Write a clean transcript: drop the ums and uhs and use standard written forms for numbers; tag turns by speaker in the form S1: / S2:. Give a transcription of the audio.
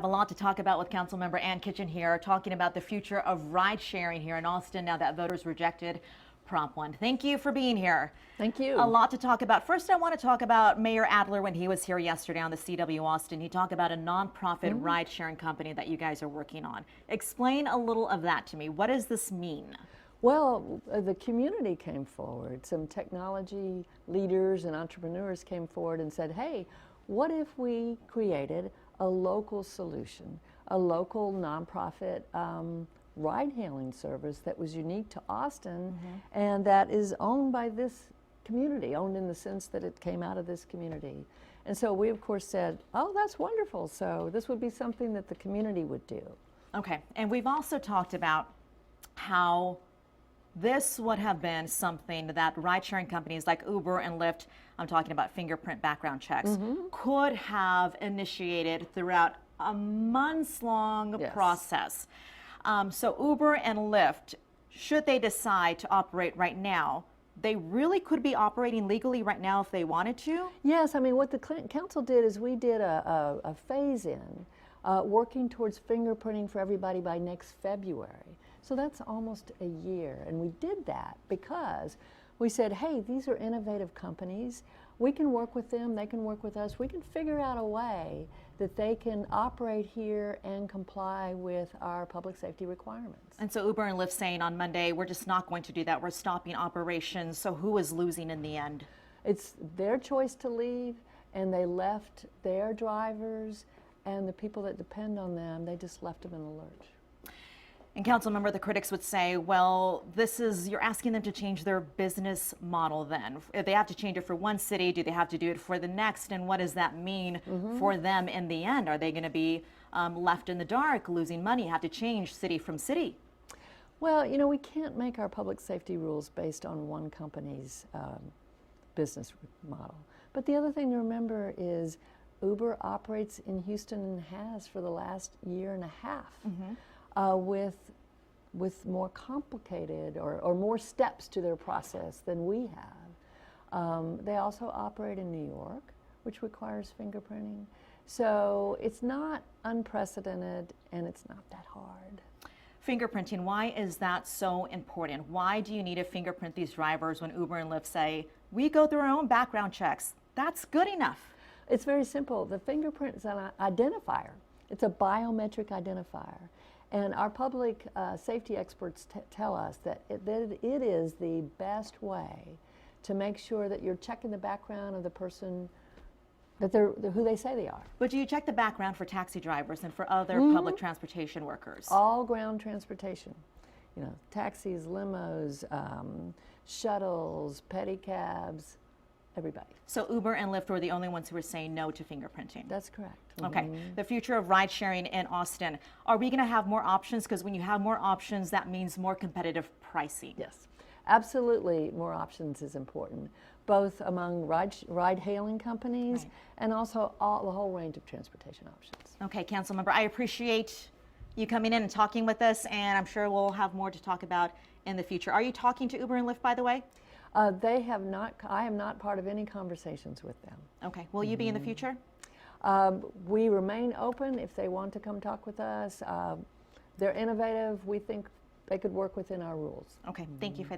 S1: Have a lot to talk about with Councilmember Ann Kitchen here, talking about the future of ride sharing here in Austin now that voters rejected Prop 1. Thank you for being here.
S2: Thank you.
S1: A lot to talk about. First, I want to talk about Mayor Adler when he was here yesterday on the CW Austin. He talked about a nonprofit ride sharing company that you guys are working on. Explain a little of that to me. What does this mean?
S2: Well, the community came forward. Some technology leaders and entrepreneurs came forward and said, hey, what if we created a local solution, a local nonprofit ride-hailing service that was unique to Austin and that is owned by this community, owned in the sense that it came out of this community. And so we, of course, said, oh, that's wonderful. So this would be something that the community would do.
S1: Okay, and we've also talked about how this would have been something that ride-sharing companies like Uber and Lyft, I'm talking about fingerprint background checks, could have initiated throughout a months-long process. So Uber and Lyft, should they decide to operate right now, they really could be operating legally right now if they wanted to?
S2: Yes, I mean, what the council did is we did a phase-in, working towards fingerprinting for everybody by next February. So that's almost a year, and we did that because we said, hey, these are innovative companies. We can work with them, they can work with us. We can figure out a way that they can operate here and comply with our public safety requirements.
S1: And so Uber and Lyft saying on Monday, we're just not going to do that. We're stopping operations. So who is losing in the end?
S2: It's their choice to leave, and they left their drivers and the people that depend on them, they just left them in the lurch.
S1: And Councilmember, the critics would say, well, you're asking them to change their business model then. If they have to change it for one city, do they have to do it for the next? And what does that mean for them in the end? Are they going to be left in the dark, losing money, have to change city from city?
S2: Well, you know, we can't make our public safety rules based on one company's business model. But the other thing to remember is Uber operates in Houston and has for the last year and a half. With more complicated or more steps to their process than we have. They also operate in New York, which requires fingerprinting. So it's not unprecedented and it's not that hard.
S1: Fingerprinting, why is that so important? Why do you need to fingerprint these drivers when Uber and Lyft say, we go through our own background checks? That's good enough.
S2: It's very simple. The fingerprint is an identifier. It's a biometric identifier. And our public safety experts tell us that it is the best way to make sure that you're checking the background of the person, that they're who they say they are.
S1: But do you check the background for taxi drivers and for other public transportation workers?
S2: All ground transportation. You know, taxis, limos, shuttles, pedicabs, everybody.
S1: So Uber and Lyft were the only ones who were saying no to fingerprinting?
S2: That's correct.
S1: Okay. The future of ride sharing in Austin. Are we going to have more options? Because when you have more options, that means more competitive pricing.
S2: Yes, absolutely. More options is important, both among ride-hailing companies and also the whole range of transportation options.
S1: Okay, Councilmember, I appreciate you coming in and talking with us, and I'm sure we'll have more to talk about in the future. Are you talking to Uber and Lyft, by the way?
S2: They have not. I am not part of any conversations with them.
S1: Okay. Will you be in the future?
S2: We remain open if they want to come talk with us. They're innovative. We think they could work within our rules.
S1: Okay. Thank you for that.